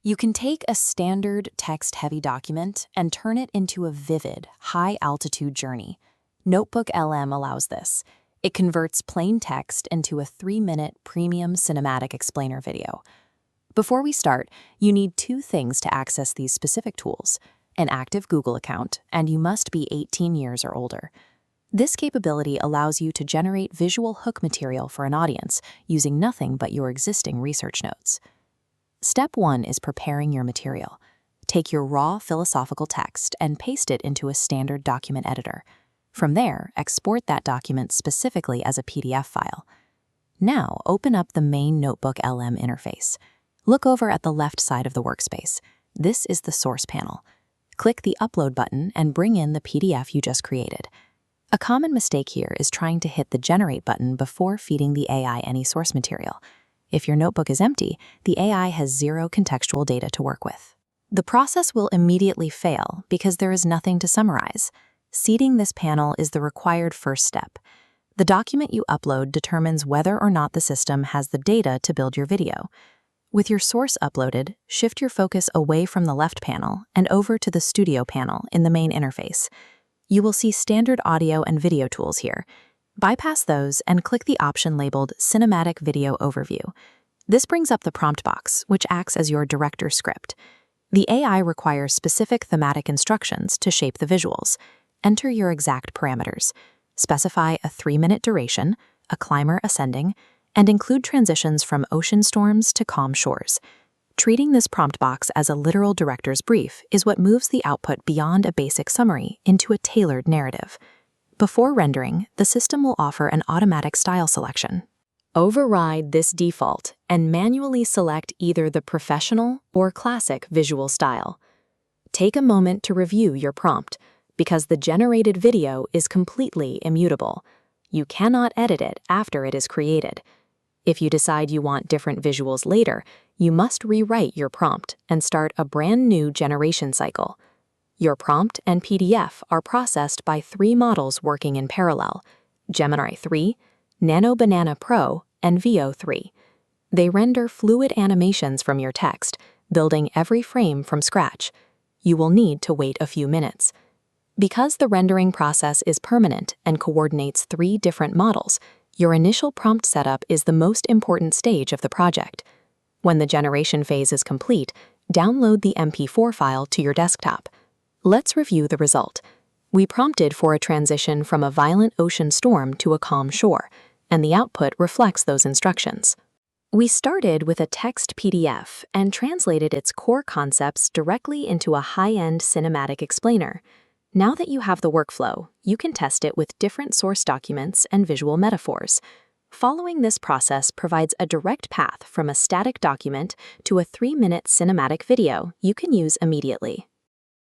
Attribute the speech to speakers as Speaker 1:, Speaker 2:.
Speaker 1: You can take a standard text-heavy document and turn it into a vivid, high-altitude journey. NotebookLM allows this. It converts plain text into a 3-minute premium cinematic explainer video. Before we start, you need two things to access these specific tools: an active Google account, and you must be 18 years or older. This capability allows you to generate visual hook material for an audience using nothing but your existing research notes. Step 1 is preparing your material. Take your raw philosophical text and paste it into a standard document editor. From there, export that document specifically as a PDF file. Now, open up the main NotebookLM interface. Look over at the left side of the workspace. This is the source panel. Click the Upload button and bring in the PDF you just created. A common mistake here is trying to hit the Generate button before feeding the AI any source material. If your notebook is empty, the AI has zero contextual data to work with. The process will immediately fail because there is nothing to summarize. Seeding this panel is the required first step. The document you upload determines whether or not the system has the data to build your video. With your source uploaded, shift your focus away from the left panel and over to the Studio panel in the main interface. You will see standard audio and video tools here. Bypass those and click the option labeled Cinematic Video Overview. This brings up the prompt box, which acts as your director script. The AI requires specific thematic instructions to shape the visuals. Enter your exact parameters. Specify a 3-minute duration, a climber ascending, and include transitions from ocean storms to calm shores. Treating this prompt box as a literal director's brief is what moves the output beyond a basic summary into a tailored narrative. Before rendering, the system will offer an automatic style selection. Override this default and manually select either the professional or classic visual style. Take a moment to review your prompt, because the generated video is completely immutable. You cannot edit it after it is created. If you decide you want different visuals later, you must rewrite your prompt and start a brand new generation cycle. Your prompt and PDF are processed by 3 models working in parallel: Gemini 3, Nano Banana Pro, and Veo 3. They render fluid animations from your text, building every frame from scratch. You will need to wait a few minutes. Because the rendering process is permanent and coordinates 3 different models, your initial prompt setup is the most important stage of the project. When the generation phase is complete, download the MP4 file to your desktop. Let's review the result. We prompted for a transition from a violent ocean storm to a calm shore, and the output reflects those instructions. We started with a text PDF and translated its core concepts directly into a high-end cinematic explainer. Now that you have the workflow, you can test it with different source documents and visual metaphors. Following this process provides a direct path from a static document to a 3-minute cinematic video you can use immediately.